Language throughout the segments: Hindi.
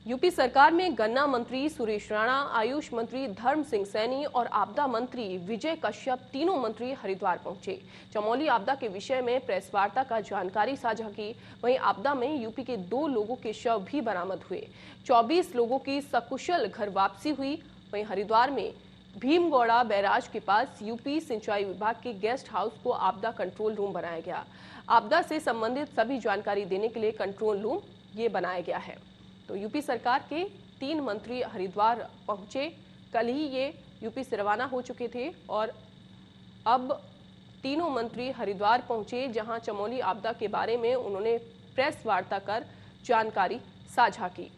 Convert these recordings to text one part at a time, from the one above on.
यूपी सरकार में गन्ना मंत्री सुरेश राणा, आयुष मंत्री धर्म सिंह सैनी और आपदा मंत्री विजय कश्यप तीनों मंत्री हरिद्वार पहुंचे। चमोली आपदा के विषय में प्रेस वार्ता का जानकारी साझा की। वहीं आपदा में यूपी के 2 लोगों के शव भी बरामद हुए। 24 लोगों की सकुशल घर वापसी हुई। वहीं हरिद्वार में भीमगौड़ा बैराज के पास यूपी सिंचाई विभाग के गेस्ट हाउस को आपदा कंट्रोल रूम बनाया गया। आपदा से संबंधित सभी जानकारी देने के लिए कंट्रोल रूम ये बनाया गया है। तो यूपी सरकार के 3 मंत्री हरिद्वार पहुंचे। कल ही ये यूपी से रवाना हो चुके थे और अब तीनों मंत्री हरिद्वार पहुंचे, जहां चमोली आपदा के बारे में उन्होंने प्रेस वार्ता कर जानकारी साझा की।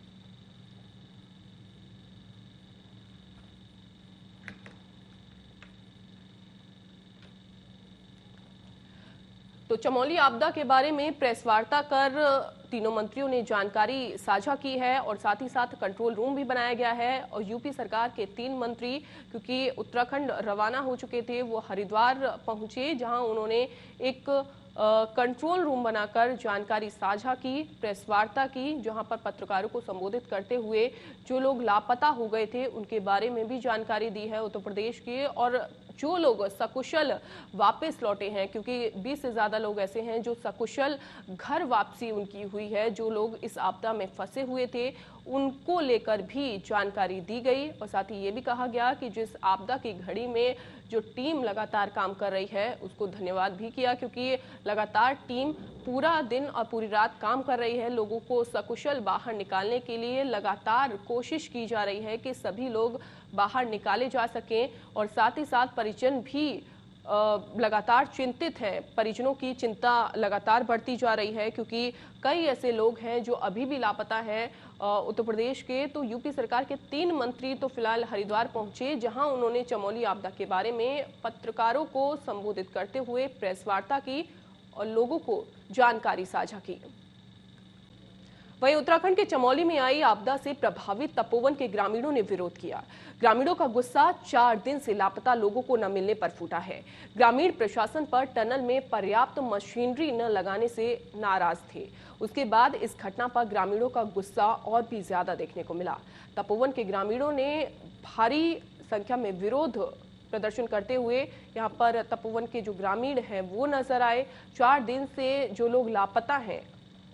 तो चमोली आपदा के बारे में प्रेस वार्ता कर तीनों मंत्रियों ने जानकारी साझा की है और साथ ही साथ कंट्रोल रूम भी बनाया गया है। और यूपी सरकार के 3 मंत्री क्योंकि उत्तराखंड रवाना हो चुके थे, वो हरिद्वार पहुंचे, जहां उन्होंने एक कंट्रोल रूम बनाकर जानकारी साझा की, प्रेस वार्ता की, जहां पर पत्रकारों को संबोधित करते हुए जो लोग लापता हो गए थे उनके बारे में भी जानकारी दी है उत्तर प्रदेश के, और जो लोग सकुशल वापस लौटे हैं, क्योंकि 20 से ज्यादा लोग ऐसे हैं जो सकुशल घर वापसी उनकी हुई है। जो लोग इस आपदा में फंसे हुए थे उनको लेकर भी जानकारी दी गई। और साथ ही ये भी कहा गया कि जिस आपदा की घड़ी में जो टीम लगातार काम कर रही है उसको धन्यवाद भी किया, क्योंकि लगातार टीम पूरा दिन और पूरी रात काम कर रही है। लोगों को सकुशल बाहर निकालने के लिए लगातार कोशिश की जा रही है कि सभी लोग बाहर निकाले जा सकें। और साथ ही साथ परिजन भी लगातार चिंतित हैं। परिजनों की चिंता लगातार बढ़ती जा रही है, क्योंकि कई ऐसे लोग हैं जो अभी भी लापता हैं उत्तर प्रदेश के। तो यूपी सरकार के 3 मंत्री तो फिलहाल हरिद्वार पहुंचे, जहां उन्होंने चमोली आपदा के बारे में पत्रकारों को संबोधित करते हुए प्रेस वार्ता की और लोगों को जानकारी साझा की। वहीं उत्तराखंड के चमोली में आई आपदा से प्रभावित तपोवन के ग्रामीणों ने विरोध किया। ग्रामीणों का गुस्सा 4 दिन से लापता लोगों को न मिलने पर फूटा है। ग्रामीण प्रशासन पर टनल में पर्याप्त मशीनरी न लगाने से नाराज थे। उसके बाद इस घटना पर ग्रामीणों का गुस्सा और भी ज्यादा देखने को मिला। तपोवन के ग्रामीणों ने भारी संख्या में विरोध प्रदर्शन करते हुए यहाँ पर तपोवन के जो ग्रामीण हैं वो नजर आए। 4 दिन से जो लोग लापता हैं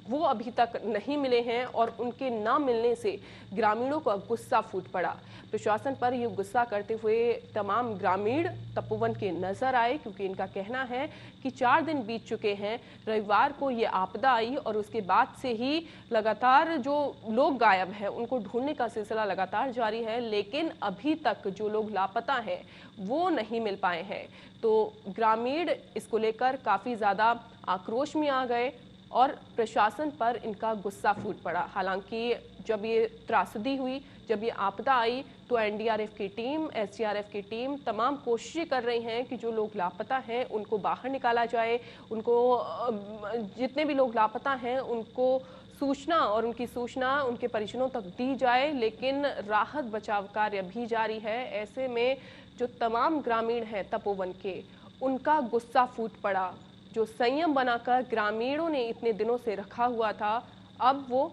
वो अभी तक नहीं मिले हैं और उनके ना मिलने से ग्रामीणों का गुस्सा फूट पड़ा। प्रशासन पर ये गुस्सा करते हुए तमाम ग्रामीण तपोवन के नजर आए, क्योंकि इनका कहना है कि 4 दिन बीत चुके हैं। रविवार को ये आपदा आई और उसके बाद से ही लगातार जो लोग गायब हैं उनको ढूंढने का सिलसिला लगातार जारी है, लेकिन अभी तक जो लोग लापता हैं वो नहीं मिल पाए हैं। तो ग्रामीण इसको लेकर काफी ज्यादा आक्रोश में आ गए और प्रशासन पर इनका गुस्सा फूट पड़ा। हालांकि जब ये त्रासदी हुई, जब ये आपदा आई, तो एनडीआरएफ की टीम, एसडीआरएफ की टीम तमाम कोशिशें कर रही हैं कि जो लोग लापता हैं उनको बाहर निकाला जाए। उनको जितने भी लोग लापता हैं उनको सूचना और उनकी सूचना उनके परिजनों तक दी जाए, लेकिन राहत बचाव कार्य भी जारी है। ऐसे में जो तमाम ग्रामीण हैं तपोवन के, उनका गुस्सा फूट पड़ा। जो संयम बनाकर ग्रामीणों ने इतने दिनों से रखा हुआ था, अब वो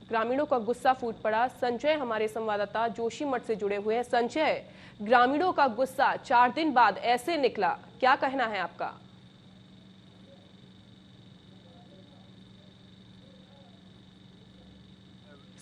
ग्रामीणों का गुस्सा फूट पड़ा। संजय हमारे संवाददाता जोशीमठ से जुड़े हुए हैं। संजय, ग्रामीणों का गुस्सा 4 दिन बाद ऐसे निकला, क्या कहना है आपका?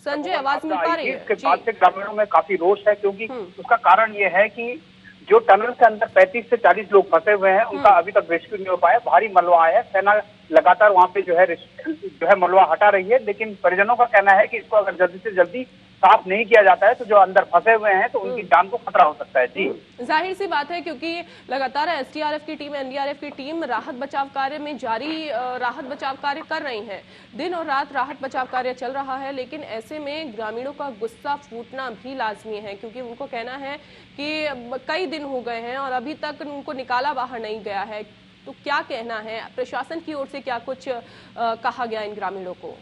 संजय, आवाज मिल पा रही है? इसके बाद से ग्रामीणों में काफी रोष है, क्योंकि उसका कारण ये है कि जो टनल के अंदर 35 से 40 लोग फंसे हुए हैं उनका अभी तक रेस्क्यू नहीं हो पाया। भारी मलबा आया है, सेना लगातार वहां पे जो है मलबा हटा रही है, लेकिन परिजनों का कहना है कि इसको अगर जल्दी से जल्दी साफ नहीं किया जाता है तो जो अंदर फंसे हुए हैं तो उनकी जान को खतरा हो सकता है। जी, जाहिर सी बात है, क्योंकि लगातार एसडीआरएफ की टीम, एनडीआरएफ की टीम राहत बचाव कार्य में जारी राहत बचाव कार्य कर रही हैं। दिन और रात राहत बचाव कार्य चल रहा है, लेकिन ऐसे में ग्रामीणों का गुस्सा फूटना भी लाजमी है, क्योंकि उनको कहना है कि कई दिन हो गए हैं और अभी तक उनको निकाला बाहर नहीं गया है। तो क्या कहना है प्रशासन की ओर से, क्या कुछ कहा गया इन ग्रामीणों को?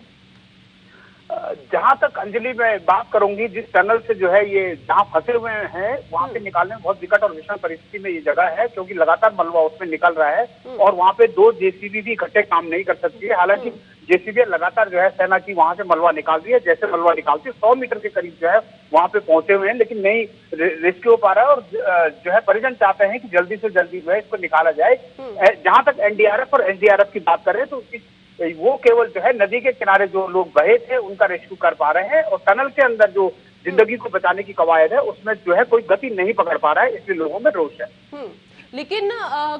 जहां तक अंजलि मैं बात करूंगी, जिस टनल से जो है ये जहां फंसे हुए हैं वहां पे निकालने में बहुत विकट और विषम परिस्थिति में ये जगह है, क्योंकि लगातार मलबा उसमें निकल रहा है और वहां पे 2 जेसीबी भी इकट्ठे काम नहीं कर सकती है। हालांकि जेसीबी लगातार जो है सेना की वहां से मलबा निकाल रही है। जैसे मलबा निकालती है 100 मीटर के करीब जो है वहां पे पहुंचे हुए हैं, लेकिन नहीं रेस्क्यू हो पा रहा है। और जो है परिजन चाहते हैं कि जल्दी से जल्दी जो है इसको निकाला जाए। जहां तक एनडीआरएफ और एसडीआरएफ की बात करें तो वो केवल जो है नदी के किनारे जो लोग बहे थे उनका रेस्क्यू कर पा रहे हैं, और टनल के अंदर जो जिंदगी को बचाने की कवायद है उसमें जो है कोई गति नहीं पकड़ पा रहा है, इसलिए लोगों में रोष है। लेकिन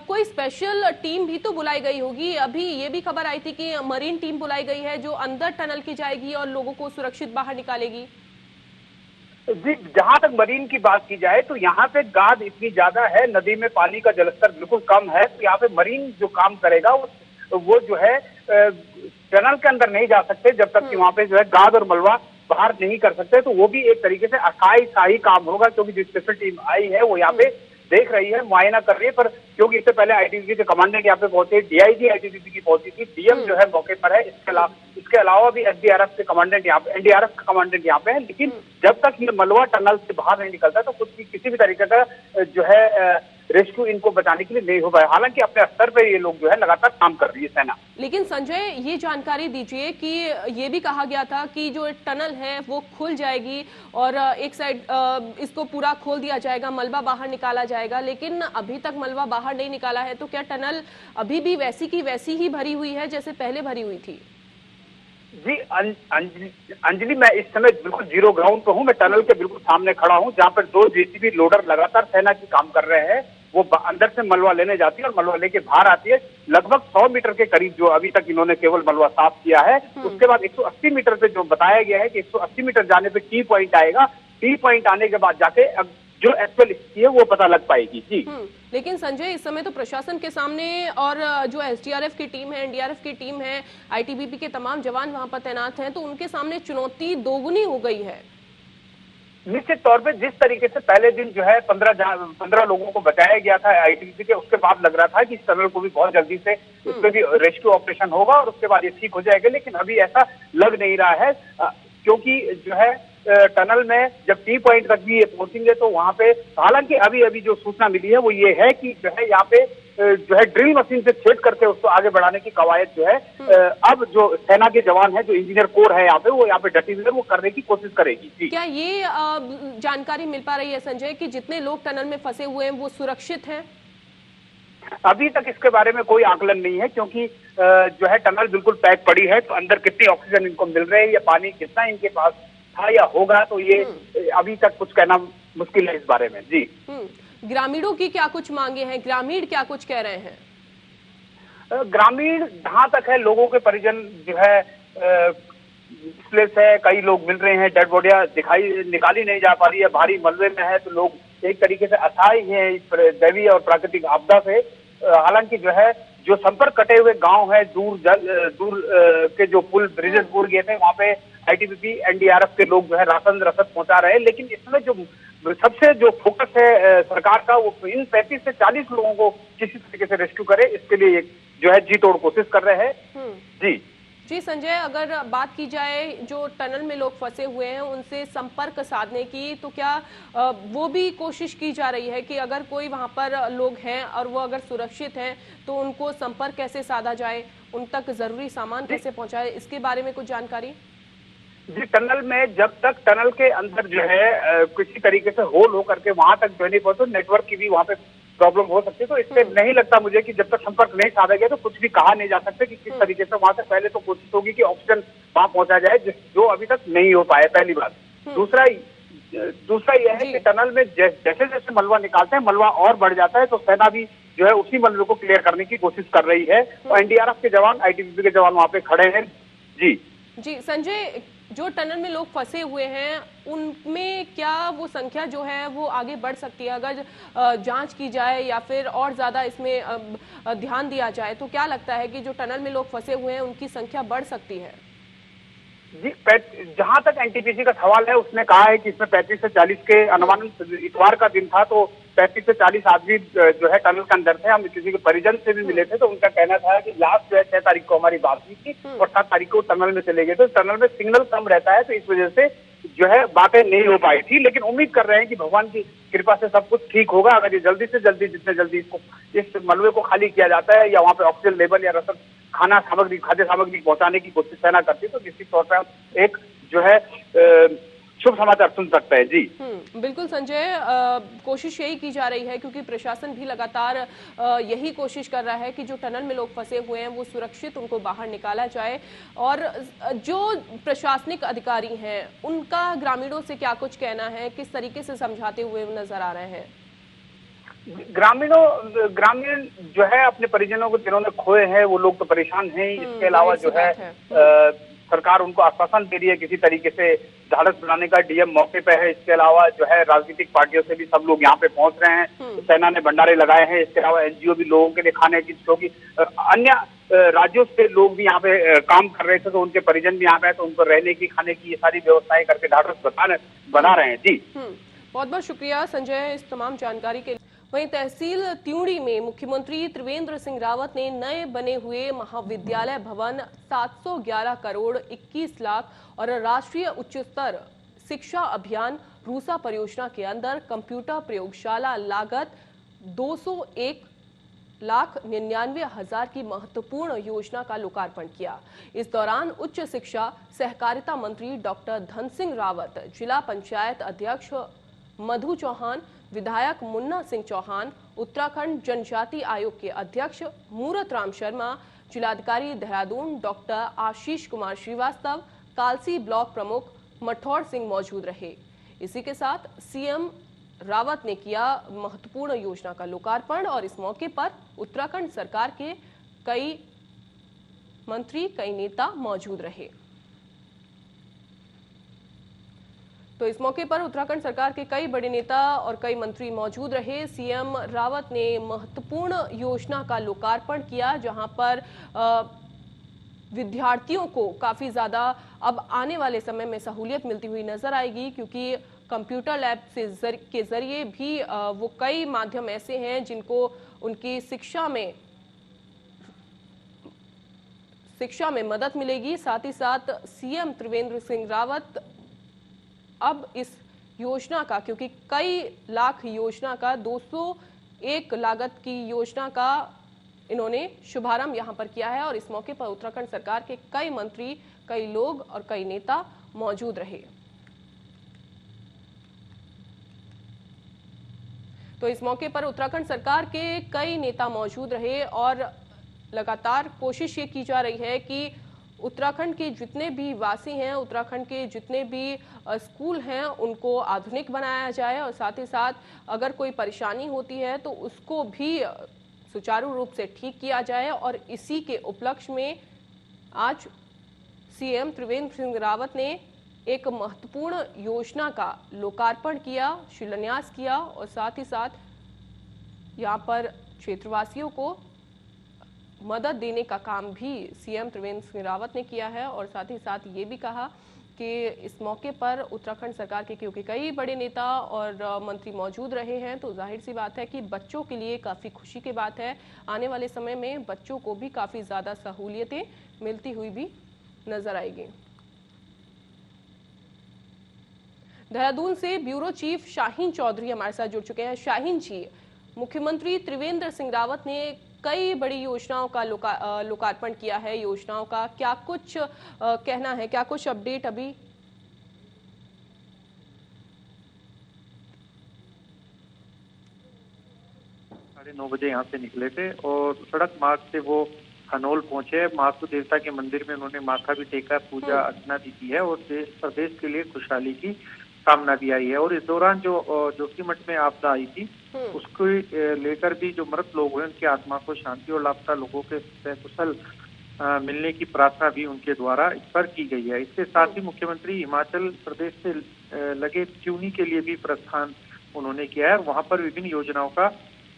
कोई स्पेशल टीम भी तो बुलाई गई होगी। अभी ये भी खबर आई थी कि मरीन टीम बुलाई गई है जो अंदर टनल की जाएगी और लोगों को सुरक्षित बाहर निकालेगी। जी, जहां तक मरीन की बात की जाए तो यहाँ पे गाद इतनी ज्यादा है, नदी में पानी का जलस्तर बिल्कुल कम है, तो यहाँ पे मरीन जो काम करेगा वो जो है टनल के अंदर नहीं जा सकते जब तक कि वहाँ पे जो है गाद और मलबा बाहर नहीं कर सकते। तो वो भी एक तरीके से अस्थायी काम होगा, क्योंकि जो स्पेशल टीम आई है वो यहाँ पे देख रही है, मुआयना कर रही है। पर क्योंकि इससे पहले आईटीबीपी के कमांडेंट यहाँ पे पहुंचे, डीआईजी आईटीबीपी की पहुंची थी, डीएम जो है मौके पर है, इसके अलावा भी एसडीआरएफ के कमांडेंट यहाँ पे, एनडीआरएफ का कमांडेंट यहाँ पे है। लेकिन जब तक ये मलबा टनल से बाहर नहीं निकलता तो कुछ भी किसी भी तरीके का जो है रेस्क्यू इनको बचाने के लिए नहीं हो पाए। हालांकि अपने स्तर पे ये लोग जो है लगातार काम कर रही है सेना। लेकिन संजय, ये जानकारी दीजिए कि ये भी कहा गया था कि जो टनल है वो खुल जाएगी और एक साइड इसको पूरा खोल दिया जाएगा, मलबा बाहर निकाला जाएगा, लेकिन अभी तक मलबा बाहर नहीं निकाला है। तो क्या टनल अभी भी वैसी की वैसी ही भरी हुई है जैसे पहले भरी हुई थी? जी अंजलि, मैं इस समय बिल्कुल जीरो ग्राउंड पे हूँ। मैं टनल के बिल्कुल सामने खड़ा हूँ, जहाँ पर 2 जेसीबी लोडर लगातार सेना की काम कर रहे हैं। वो अंदर से मलबा लेने जाती है और मलबा लेके बाहर आती है। लगभग 100 मीटर के करीब जो अभी तक इन्होंने केवल मलबा साफ किया है। उसके बाद 180 मीटर पे जो बताया गया है कि 180 मीटर जाने पे टी पॉइंट आएगा, टी पॉइंट आने के बाद जाके अब जो एक्चुअल स्थिति है वो पता लग पाएगी। जी, लेकिन संजय, इस समय तो प्रशासन के सामने और जो एसडीआरएफ की टीम है, एनडीआरएफ की टीम है, आईटीबीपी के तमाम जवान वहां पर तैनात हैं, तो उनके सामने चुनौती दोगुनी हो गई है। निश्चित तौर पे जिस तरीके से पहले दिन जो है 15 लोगों को बचाया गया था आईटीबीपी के, उसके बाद लग रहा था कि इस टनल को भी बहुत जल्दी से उसमें भी रेस्क्यू ऑपरेशन होगा और उसके बाद ये ठीक हो जाएगा। लेकिन अभी ऐसा लग नहीं रहा है, क्योंकि जो है टनल में जब टी पॉइंट तक भी ये पहुंचेंगे तो वहां पे, हालांकि अभी जो सूचना मिली है वो ये है कि जो है यहाँ पे जो है ड्रिल मशीन से छेद करके उसको आगे बढ़ाने की कवायद जो है अब जो सेना के जवान है, जो इंजीनियर कोर है यहाँ पे, वो यहाँ पे डटी हुई है, वो करने की कोशिश करेगी। क्या ये जानकारी मिल पा रही है संजय कि जितने लोग टनल में फंसे हुए हैं वो सुरक्षित हैं? अभी तक इसके बारे में कोई आकलन नहीं है, क्योंकि जो है टनल बिल्कुल पैक पड़ी है, तो अंदर कितनी ऑक्सीजन इनको मिल रही है या पानी कितना इनके पास था या होगा, तो ये अभी तक कुछ कहना मुश्किल है इस बारे में। जी, ग्रामीणों की क्या कुछ मांगे हैं? ग्रामीण क्या कुछ कह रहे हैं? ग्रामीण जहां तक है, लोगों के परिजन जो है डिस्प्लेस है, कई लोग मिल रहे हैं, डेड बॉडियां निकाली नहीं जा पा रही है, भारी मलबे में है, तो लोग एक तरीके से असहाय हैं इस दैवीय और प्राकृतिक आपदा से। हालांकि जो है जो संपर्क कटे हुए गांव है, दूर के जो पुल ब्रिजेस टूट गए थे, वहां पे आईटीबीपी एनडीआरएफ के लोग जो है राशन रसद पहुंचा रहे हैं। लेकिन इसमें जो सबसे जो फोकस है सरकार का, वो इन 35 से 40 लोगों को किसी तरीके से रेस्क्यू करे, इसके लिए जो है जी तोड़ कोशिश कर रहे हैं। जी संजय, अगर बात की जाए जो टनल में लोग फंसे हुए हैं उनसे संपर्क साधने की, तो क्या वो भी कोशिश की जा रही है कि अगर कोई वहां पर लोग हैं और वो अगर सुरक्षित हैं तो उनको संपर्क कैसे साधा जाए, उन तक जरूरी सामान कैसे पहुंचाए, इसके बारे में कुछ जानकारी? जी, टनल में जब तक टनल के अंदर जो है किसी तरीके से होल हो करके वहां तक जो नहीं पहुंचे, नेटवर्क की भी वहां पे प्रॉब्लम हो सकती है। तो इससे नहीं लगता मुझे कि जब तक संपर्क नहीं साधा गया तो कुछ भी कहा नहीं जा सकता कि किस तरीके से वहां से पहले तो कोशिश होगी कि ऑक्सीजन वहां पहुंचा जाए, जो अभी तक नहीं हो पाया, पहली बात। दूसरा यह है कि टनल में जैसे जैसे मलबा निकालते हैं, मलबा और बढ़ जाता है, तो सेना भी जो है उसी मलबे को क्लियर करने की कोशिश कर रही है, और एनडीआरएफ के जवान, आईटीबीपी के जवान वहां पे खड़े हैं। जी संजय, जो टनल में लोग फंसे हुए हैं उनमें क्या वो संख्या जो है वो आगे बढ़ सकती है? अगर जांच की जाए या फिर और ज्यादा इसमें ध्यान दिया जाए तो क्या लगता है कि जो टनल में लोग फंसे हुए हैं उनकी संख्या बढ़ सकती है? जी, जहां तक एनटीपीसी का सवाल है, उसने कहा है कि इसमें 35 से 40 के अनुमान, इतवार का दिन था तो 35 से 40 आदमी जो है टनल के अंदर थे। हम किसी के परिजन से भी मिले थे तो उनका कहना था कि लास्ट जो है 6 तारीख को हमारी बात हुई थी और 7 तारीख को टनल में चले गए। तो टनल में सिग्नल कम रहता है, तो इस वजह से जो है बातें नहीं हो पाई थी। लेकिन उम्मीद कर रहे हैं कि भगवान की कृपा से सब कुछ ठीक होगा अगर ये जल्दी से जल्दी, जितने जल्दी इसको, इस मलबे को खाली किया जाता है या वहाँ पे ऑक्सीजन लेवल या रसद खाद्य सामग्री पहुंचाने की कोशिश सेना करती है, तो निश्चित तौर पर हम एक जो है शुभ समाचार सुन सकते हैं। जी बिल्कुल संजय, कोशिश यही की जा रही है क्योंकि प्रशासन भी लगातार यही कोशिश कर रहा है कि जो टनल में लोग फंसे हुए हैं वो सुरक्षित उनको बाहर निकाला जाए। और जो प्रशासनिक अधिकारी हैं उनका ग्रामीणों से क्या कुछ कहना है, किस तरीके से समझाते हुए नजर आ रहे हैं? ग्रामीण जो है अपने परिजनों को जिन्होंने खोए हैं वो लोग तो परेशान हैं। इसके अलावा जो है सरकार उनको आश्वासन दे रही है किसी तरीके से ढाढ़स बनाने का। डीएम मौके पे है। इसके अलावा जो है राजनीतिक पार्टियों से भी सब लोग यहाँ पे पहुंच रहे हैं। तो सेना ने भंडारे लगाए हैं। इसके अलावा एनजीओ भी लोगों के लिए खाने की, क्योंकि अन्य राज्यों से लोग भी यहाँ पे काम कर रहे थे तो उनके परिजन भी यहाँ पे, तो उनको रहने की, खाने की, ये सारी व्यवस्थाएं करके ढाढ़स बना रहे हैं। जी बहुत बहुत शुक्रिया संजय इस तमाम जानकारी के लिए। वहीं तहसील त्यूड़ी में मुख्यमंत्री त्रिवेंद्र सिंह रावत ने नए बने हुए महाविद्यालय भवन 711 करोड़ 21 लाख और राष्ट्रीय उच्च स्तर शिक्षा अभियान रूसा परियोजना के अंदर कंप्यूटर प्रयोगशाला लागत 201 लाख 99,000 की महत्वपूर्ण योजना का लोकार्पण किया। इस दौरान उच्च शिक्षा सहकारिता मंत्री डॉक्टर धन सिंह रावत, जिला पंचायत अध्यक्ष मधु चौहान, विधायक मुन्ना सिंह चौहान, उत्तराखंड जनजाति आयोग के अध्यक्ष मूरत राम शर्मा, जिलाधिकारी देहरादून डॉक्टर आशीष कुमार श्रीवास्तव, कालसी ब्लॉक प्रमुख मठौर सिंह मौजूद रहे। इसी के साथ सीएम रावत ने किया महत्वपूर्ण योजना का लोकार्पण और इस मौके पर उत्तराखंड सरकार के कई मंत्री, कई नेता मौजूद रहे। तो इस मौके पर उत्तराखंड सरकार के कई बड़े नेता और कई मंत्री मौजूद रहे। सीएम रावत ने महत्वपूर्ण योजना का लोकार्पण किया, जहां पर विद्यार्थियों को काफी ज्यादा अब आने वाले समय में सहूलियत मिलती हुई नजर आएगी, क्योंकि कंप्यूटर लैब के जरिए भी वो कई माध्यम ऐसे हैं जिनको उनकी शिक्षा में मदद मिलेगी। साथ ही साथ सीएम त्रिवेंद्र सिंह रावत अब इस योजना का, क्योंकि कई लाख योजना का 201 लागत की योजना का इन्होंने शुभारंभ यहां पर किया है और इस मौके पर उत्तराखंड सरकार के कई मंत्री, कई लोग और कई नेता मौजूद रहे। तो इस मौके पर उत्तराखंड सरकार के कई नेता मौजूद रहे और लगातार कोशिश ये की जा रही है कि उत्तराखंड के जितने भी वासी हैं, उत्तराखंड के जितने भी स्कूल हैं, उनको आधुनिक बनाया जाए और साथ ही साथ अगर कोई परेशानी होती है तो उसको भी सुचारू रूप से ठीक किया जाए। और इसी के उपलक्ष्य में आज सीएम त्रिवेंद्र सिंह रावत ने एक महत्वपूर्ण योजना का लोकार्पण किया, शिलान्यास किया और साथ ही साथ यहाँ पर क्षेत्रवासियों को मदद देने का काम भी सीएम त्रिवेंद्र सिंह रावत ने किया है। और साथ ही साथ ये भी कहा कि इस मौके पर उत्तराखंड सरकार के क्योंकि कई बड़े नेता और मंत्री मौजूद रहे हैं, तो जाहिर सी बात है कि बच्चों के लिए काफ़ी खुशी की बात है। आने वाले समय में बच्चों को भी काफ़ी ज़्यादा सहूलियतें मिलती हुई भी नजर आएगी। देहरादून से ब्यूरो चीफ शाहीन चौधरी हमारे साथ जुड़ चुके हैं। शाहीन जी, मुख्यमंत्री त्रिवेंद्र सिंह रावत ने कई बड़ी योजनाओं का लोकार्पण किया है। योजनाओं का क्या कुछ कहना है, क्या कुछ अपडेट अभी? 9:30 बजे यहाँ से निकले थे और सड़क मार्ग से वो हनोल पहुंचे। महासू देवता के मंदिर में उन्होंने माथा भी टेका, पूजा अर्चना भी की है और देश प्रदेश के लिए खुशहाली की कामना भी आई है। और इस दौरान जो जोशीमठ में आपदा आई थी उसको लेकर भी जो मृत लोग हुए उनकी आत्मा को शांति और लापता लोगों के सकुशल मिलने की प्रार्थना भी उनके द्वारा इस पर की गई है। इसके साथ ही मुख्यमंत्री हिमाचल प्रदेश से लगे त्यूनी के लिए भी प्रस्थान उन्होंने किया है। वहां पर विभिन्न योजनाओं का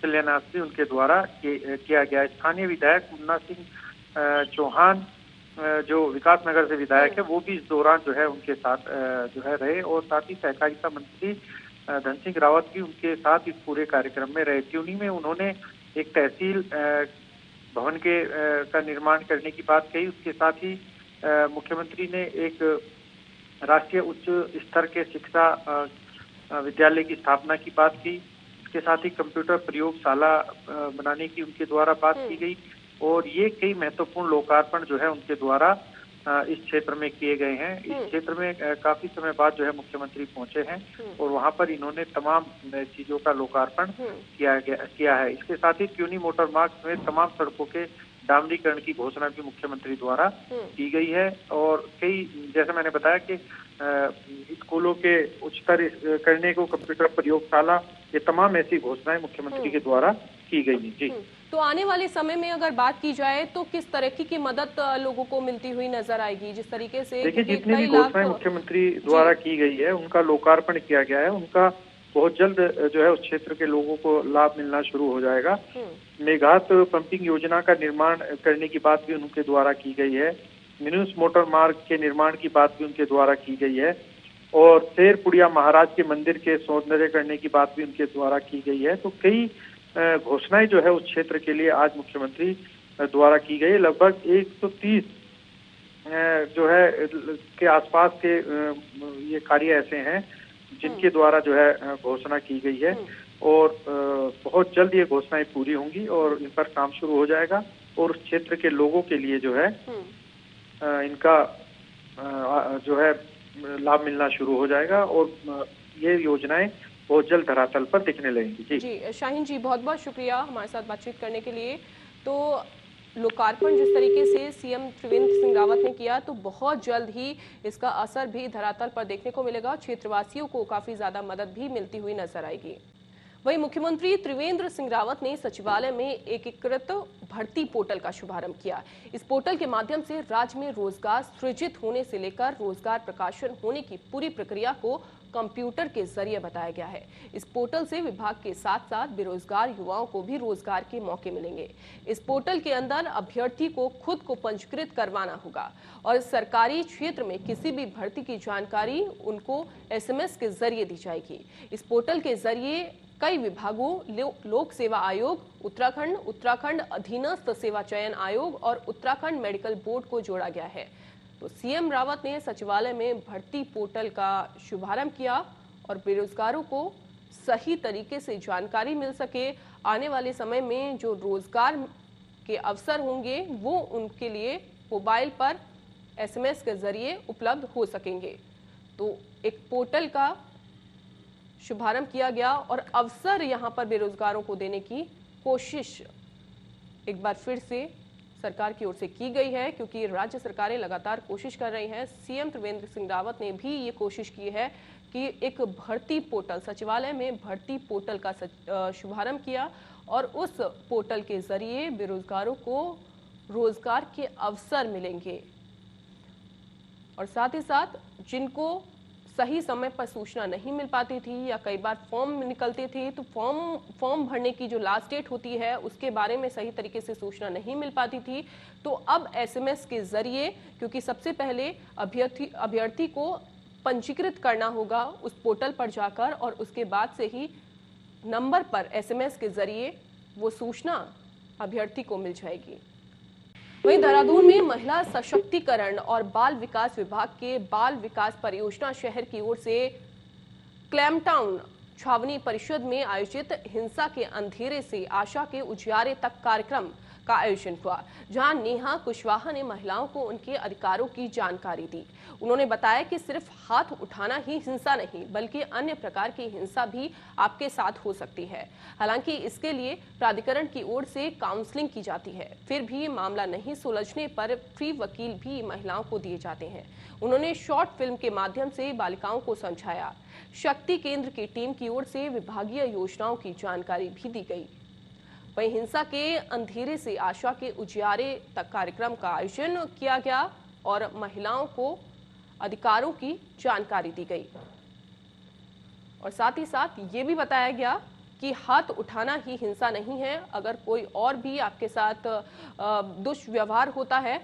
शिलान्यास भी उनके द्वारा किया गया। स्थानीय विधायक मुन्ना सिंह चौहान जो विकास नगर से विधायक है, वो भी इस दौरान जो है उनके साथ जो है रहे और साथ ही सहकारिता मंत्री धन सिंह रावत भी उनके साथ इस पूरे कार्यक्रम में रहे। त्यूनी में उन्होंने एक तहसील भवन का निर्माण करने की बात कही। उसके साथ ही मुख्यमंत्री ने एक राष्ट्रीय उच्च स्तर के शिक्षा विद्यालय की स्थापना की बात की। इसके साथ ही कंप्यूटर प्रयोगशाला बनाने की उनके द्वारा बात की गई और ये कई महत्वपूर्ण लोकार्पण जो है उनके द्वारा इस क्षेत्र में किए गए हैं। इस क्षेत्र में काफी समय बाद जो है मुख्यमंत्री पहुंचे हैं और वहां पर इन्होंने तमाम चीजों का लोकार्पण किया है। इसके साथ ही क्यूनी मोटर मार्ग समेत तमाम सड़कों के डामरीकरण की घोषणा भी मुख्यमंत्री द्वारा की गई है और कई, जैसे मैंने बताया कि स्कूलों के उच्चतर करने को, कंप्यूटर प्रयोगशाला, ये तमाम ऐसी घोषणाएं मुख्यमंत्री के द्वारा की गई हैं। जी, तो आने वाले समय में अगर बात की जाए तो किस तरह की मदद लोगों को मिलती हुई नजर आएगी? जिस तरीके से देखिए, जितनी भी घोषणाएं मुख्यमंत्री द्वारा की गई है, उनका लोकार्पण किया गया है, उनका बहुत जल्द जो है उस क्षेत्र के लोगों को लाभ मिलना शुरू हो जाएगा। मेघात पंपिंग योजना का निर्माण करने की बात भी उनके द्वारा की गई है। मिनुस मोटर मार्ग के निर्माण की बात भी उनके द्वारा की गई है और शेरपुड़िया महाराज के मंदिर के सौंदर्य करने की बात भी उनके द्वारा की गई है। तो कई घोषणाएं जो है उस क्षेत्र के लिए आज मुख्यमंत्री द्वारा की गई। लगभग 130 जो है के आसपास के ये कार्य ऐसे हैं जिनके द्वारा जो है घोषणा की गई है और बहुत जल्द ये घोषणाएं पूरी होंगी और इन पर काम शुरू हो जाएगा और उस क्षेत्र के लोगों के लिए जो है इनका जो है लाभ मिलना शुरू हो जाएगा और ये योजनाएं बहुत जल्द धरातल पर दिखने लगेंगी। जी शाहीन जी, बहुत बहुत शुक्रिया हमारे साथ बातचीत करने के लिए। तो लोकार्पण जिस तरीके से सीएम त्रिवेंद्र सिंह रावत ने किया, तो बहुत जल्द ही इसका असर भी धरातल पर देखने को मिलेगा और क्षेत्रवासियों को काफी ज्यादा मदद भी मिलती हुई नजर आएगी। वहीं मुख्यमंत्री त्रिवेंद्र सिंह रावत ने सचिवालय में एकीकृत भर्ती पोर्टल का शुभारंभ किया। इस पोर्टल के माध्यम से राज्य में रोजगार सृजित होने से लेकर रोजगार प्रकाशन होने की पूरी प्रक्रिया को कंप्यूटर के जरिए बताया गया है। इस पोर्टल से विभाग के साथ साथ बेरोजगार युवाओं को भी रोजगार के मौके मिलेंगे। इस पोर्टल के अंदर अभ्यर्थी को खुद को पंजीकृत करवाना होगा और सरकारी क्षेत्र में किसी भी भर्ती की जानकारी उनको SMS के जरिए दी जाएगी। इस पोर्टल के जरिए कई विभागों, लोक सेवा आयोग, उत्तराखंड अधीनस्थ सेवा चयन आयोग और उत्तराखंड मेडिकल बोर्ड को जोड़ा गया है। तो सीएम रावत ने सचिवालय में भर्ती पोर्टल का शुभारंभ किया और बेरोजगारों को सही तरीके से जानकारी मिल सके, आने वाले समय में जो रोजगार के अवसर होंगे वो उनके लिए मोबाइल पर SMS के जरिए उपलब्ध हो सकेंगे। तो एक पोर्टल का शुभारंभ किया गया और अवसर यहां पर बेरोजगारों को देने की कोशिश एक बार फिर से सरकार की ओर से की गई है, क्योंकि राज्य सरकारें लगातार कोशिश कर रही हैं। सीएम त्रिवेंद्र सिंह रावत ने भी ये कोशिश की है कि एक भर्ती पोर्टल, सचिवालय में भर्ती पोर्टल का शुभारंभ किया और उस पोर्टल के जरिए बेरोजगारों को रोजगार के अवसर मिलेंगे और साथ ही साथ जिनको सही समय पर सूचना नहीं मिल पाती थी या कई बार फॉर्म निकलते थे, तो फॉर्म भरने की जो लास्ट डेट होती है उसके बारे में सही तरीके से सूचना नहीं मिल पाती थी, तो अब SMS के जरिए, क्योंकि सबसे पहले अभ्यर्थी को पंजीकृत करना होगा उस पोर्टल पर जाकर और उसके बाद से ही नंबर पर SMS के जरिए वो सूचना अभ्यर्थी को मिल जाएगी। वहीं देहरादून में महिला सशक्तिकरण और बाल विकास विभाग के बाल विकास परियोजना शहर की ओर से क्लैम्पटाउन छावनी परिषद में आयोजित हिंसा के अंधेरे से आशा के उजियारे तक कार्यक्रम का आयोजन हुआ, जहां नेहा कुशवाहा ने महिलाओं को उनके अधिकारों की जानकारी दी। उन्होंने बताया कि सिर्फ हाथ उठाना ही हिंसा नहीं, बल्कि अन्य प्रकार की हिंसा भी आपके साथ हो सकती है। हालांकि इसके लिए प्राधिकरण की ओर से काउंसलिंग की जाती है, फिर भी मामला नहीं सुलझने पर फ्री वकील भी महिलाओं को दिए जाते हैं। उन्होंने शॉर्ट फिल्म के माध्यम से बालिकाओं को समझाया। शक्ति केंद्र की टीम की ओर से विभागीय योजनाओं की जानकारी भी दी गई। वहीं हिंसा के अंधेरे से आशा के उजियारे तक कार्यक्रम का आयोजन किया गया और महिलाओं को अधिकारों की जानकारी दी गई और साथ ही साथ ये भी बताया गया कि हाथ उठाना ही हिंसा नहीं है। अगर कोई और भी आपके साथ दुष्व्यवहार होता है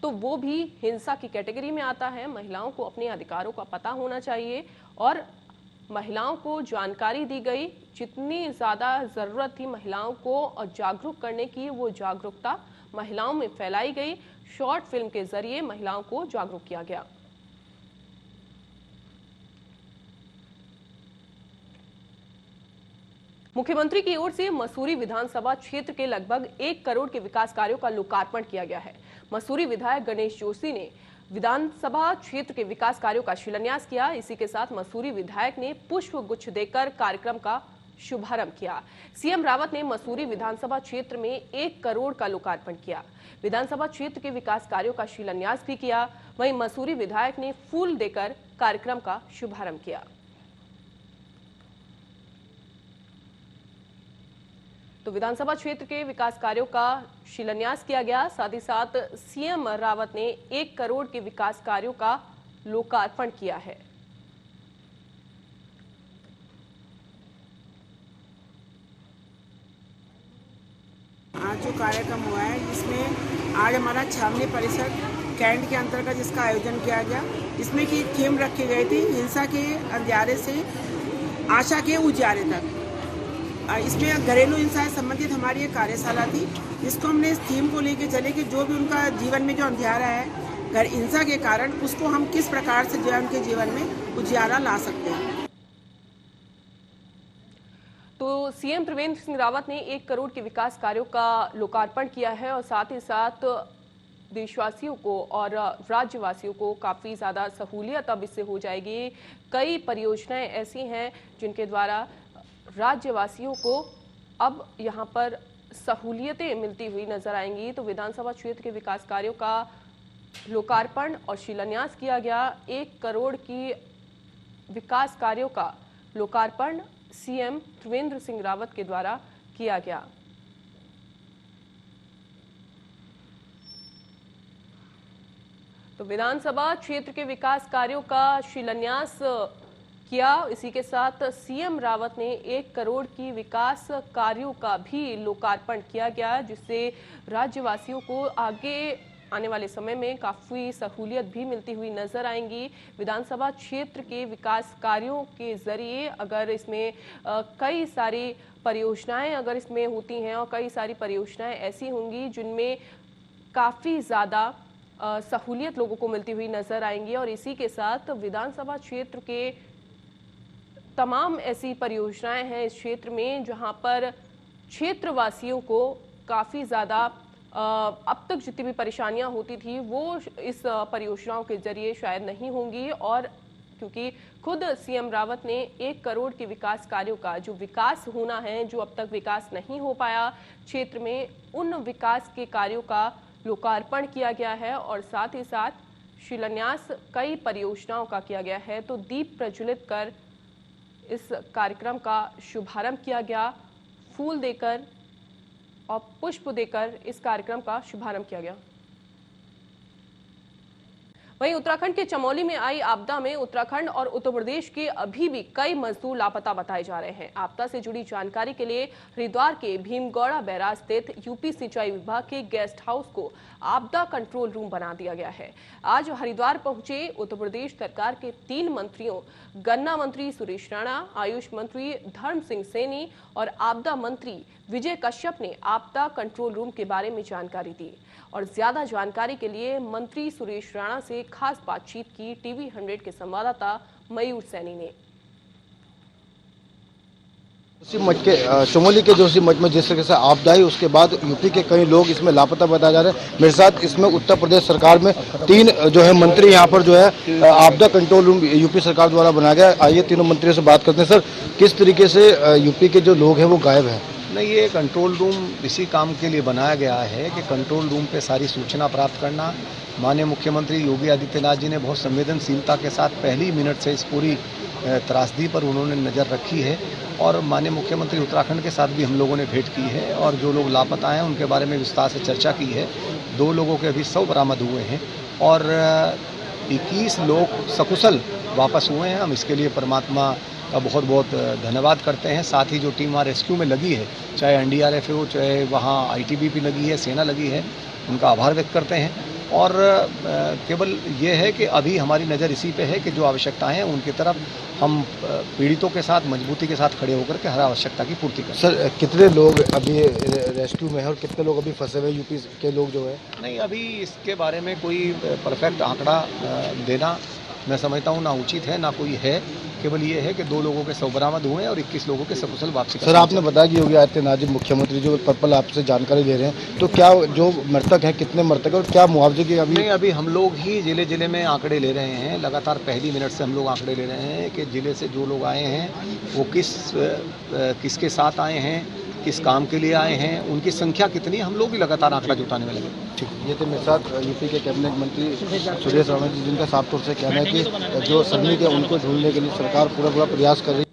तो वो भी हिंसा की कैटेगरी में आता है। महिलाओं को अपने अधिकारों का पता होना चाहिए और महिलाओं को जानकारी दी गई। जितनी ज़्यादा ज़रूरत थी महिलाओं को और जागरूक करने की, वो जागरूकता महिलाओं में फैलाई गई। शॉर्ट फिल्म के जरिए महिलाओं को जागरूक किया गया। मुख्यमंत्री की ओर से मसूरी विधानसभा क्षेत्र के लगभग 1 करोड़ के विकास कार्यों का लोकार्पण किया गया है। मसूरी विधायक गणेश जोशी ने विधानसभा क्षेत्र के विकास कार्यों का शिलान्यास किया। इसी के साथ मसूरी विधायक ने पुष्प गुच्छ देकर कार्यक्रम का शुभारंभ किया। सीएम रावत ने मसूरी विधानसभा क्षेत्र में 1 करोड़ का लोकार्पण किया। विधानसभा क्षेत्र के विकास कार्यों का शिलान्यास भी किया। वहीं मसूरी विधायक ने फूल देकर कार्यक्रम का शुभारंभ किया। तो विधानसभा क्षेत्र के विकास कार्यों का शिलान्यास किया गया। साथ ही साथ सीएम रावत ने 1 करोड़ के विकास कार्यों का लोकार्पण किया है। आज जो कार्यक्रम हुआ है जिसमें आज हमारा छावनी परिसर कैंट के अंतर्गत इसका आयोजन किया गया, जिसमें की थीम रखी गई थी हिंसा के अंधियारे से आशा के उजियारे तक। इसमें घरेलू हिंसा से संबंधित हमारी एक कार्यशाला थी, जिसको हमने इस थीम को लेके चले कि जो भी उनका जीवन में जो अंधियारा है घर हिंसा के कारण, उसको हम किस प्रकार से जो है उनके जीवन में उजियारा ला सकते हैं। तो सीएम त्रिवेंद्र सिंह रावत ने 1 करोड़ के विकास कार्यों का लोकार्पण किया है और साथ ही साथ देशवासियों को और राज्यवासियों को काफ़ी ज़्यादा सहूलियत अब इससे हो जाएगी। कई परियोजनाएं ऐसी हैं जिनके द्वारा राज्यवासियों को अब यहां पर सहूलियतें मिलती हुई नजर आएंगी। तो विधानसभा क्षेत्र के विकास कार्यों का लोकार्पण और शिलान्यास किया गया। 1 करोड़ की विकास कार्यों का लोकार्पण सीएम त्रिवेंद्र सिंह रावत के द्वारा किया गया। तो विधानसभा क्षेत्र के विकास कार्यों का शिलान्यास किया। इसी के साथ सीएम रावत ने 1 करोड़ की विकास कार्यों का भी लोकार्पण किया गया, जिससे राज्यवासियों को आगे आने वाले समय में काफ़ी सहूलियत भी मिलती हुई नजर आएंगी। विधानसभा क्षेत्र के विकास कार्यों के जरिए अगर इसमें कई सारी परियोजनाएं अगर इसमें होती हैं और कई सारी परियोजनाएं ऐसी होंगी जिनमें काफ़ी ज़्यादा सहूलियत लोगों को मिलती हुई नजर आएंगी। और इसी के साथ विधानसभा क्षेत्र के तमाम ऐसी परियोजनाएं हैं इस क्षेत्र में जहां पर क्षेत्रवासियों को काफ़ी ज़्यादा अब तक जितनी भी परेशानियां होती थी वो इस परियोजनाओं के जरिए शायद नहीं होंगी। और क्योंकि खुद सीएम रावत ने 1 करोड़ के विकास कार्यों का जो विकास होना है, जो अब तक विकास नहीं हो पाया क्षेत्र में, उन विकास के कार्यों का लोकार्पण किया गया है और साथ ही साथ शिलान्यास कई परियोजनाओं का किया गया है। तो दीप प्रज्वलित कर इस कार्यक्रम का शुभारंभ किया गया। फूल देकर और पुष्प देकर इस कार्यक्रम का शुभारंभ किया गया। वहीं उत्तराखंड के चमोली में आई आपदा में उत्तराखंड और उत्तर प्रदेश के अभी भी कई मजदूर लापता बताए जा रहे हैं। आपदा से जुड़ी जानकारी के लिए हरिद्वार के भीमगौड़ा बैराज स्थित यूपी सिंचाई विभाग के गेस्ट हाउस को आपदा कंट्रोल रूम बना दिया गया है। आज हरिद्वार पहुंचे उत्तर प्रदेश सरकार के 3 मंत्रियों, गन्ना मंत्री सुरेश राणा, आयुष मंत्री धर्म सिंह सैनी और आपदा मंत्री विजय कश्यप ने आपदा कंट्रोल रूम के बारे में जानकारी दी। और ज्यादा जानकारी के लिए मंत्री सुरेश राणा से खास बातचीत की टीवी 100 के संवाददाता मयूर सैनी ने। चमोली के जोशी मठ में जिस तरह से आपदा आई, उसके बाद यूपी के कई लोग इसमें लापता बताए जा रहे हैं। मेरे साथ इसमें उत्तर प्रदेश सरकार में 3 जो है मंत्री यहाँ पर जो है आपदा कंट्रोल रूम यूपी सरकार द्वारा बनाया गया। आइए तीनों मंत्रियों से बात करते हैं। सर, किस तरीके से यूपी के जो लोग हैं वो गायब हैं? नहीं, ये कंट्रोल रूम इसी काम के लिए बनाया गया है कि कंट्रोल रूम पे सारी सूचना प्राप्त करना। माननीय मुख्यमंत्री योगी आदित्यनाथ जी ने बहुत संवेदनशीलता के साथ पहली मिनट से इस पूरी त्रासदी पर उन्होंने नज़र रखी है और माननीय मुख्यमंत्री उत्तराखंड के साथ भी हम लोगों ने भेंट की है और जो लोग लापता हैं उनके बारे में विस्तार से चर्चा की है। 2 लोगों के अभी शव बरामद हुए हैं और 21 लोग सकुशल वापस हुए हैं। हम इसके लिए परमात्मा का बहुत बहुत धन्यवाद करते हैं। साथ ही जो टीम वहाँ रेस्क्यू में लगी है, चाहे एनडीआरएफ हो, चाहे वहाँ आईटीबीपी लगी है, सेना लगी है, उनका आभार व्यक्त करते हैं। और केवल ये है कि अभी हमारी नज़र इसी पे है कि जो आवश्यकताएं हैं उनकी तरफ हम पीड़ितों के साथ मजबूती के साथ खड़े होकर के हर आवश्यकता की पूर्ति करें। सर, कितने लोग अभी रेस्क्यू में हैं और कितने लोग अभी फंसे हुए यूपी के लोग जो है? नहीं, अभी इसके बारे में कोई परफेक्ट आंकड़ा देना मैं समझता हूँ ना उचित है ना कोई है। केवल ये है कि 2 लोगों के शव बरामद हुए और 21 लोगों के सकुशल वापसी। सर, आपने बताया कि योगी आदित्यनाथ जी मुख्यमंत्री जो पर्पल आपसे जानकारी ले रहे हैं, तो क्या जो मृतक हैं कितने मृतक और क्या मुआवजे की अभी हम लोग ही जिले में आंकड़े ले रहे हैं। लगातार पहली मिनट से हम लोग आंकड़े ले रहे हैं कि जिले से जो लोग आए हैं वो किसके साथ आए हैं, किस काम के लिए आए हैं, उनकी संख्या कितनी, हम लोग भी लगातार आंकड़ा जुटाने में लगे। ठीक, ये थे मेरे साथ यूपी के कैबिनेट मंत्री सुरेश राणा जी, जिनका साफ तौर से कहना है कि जो सदमी के उनको ढूंढने के लिए सरकार पूरा प्रयास कर रही है।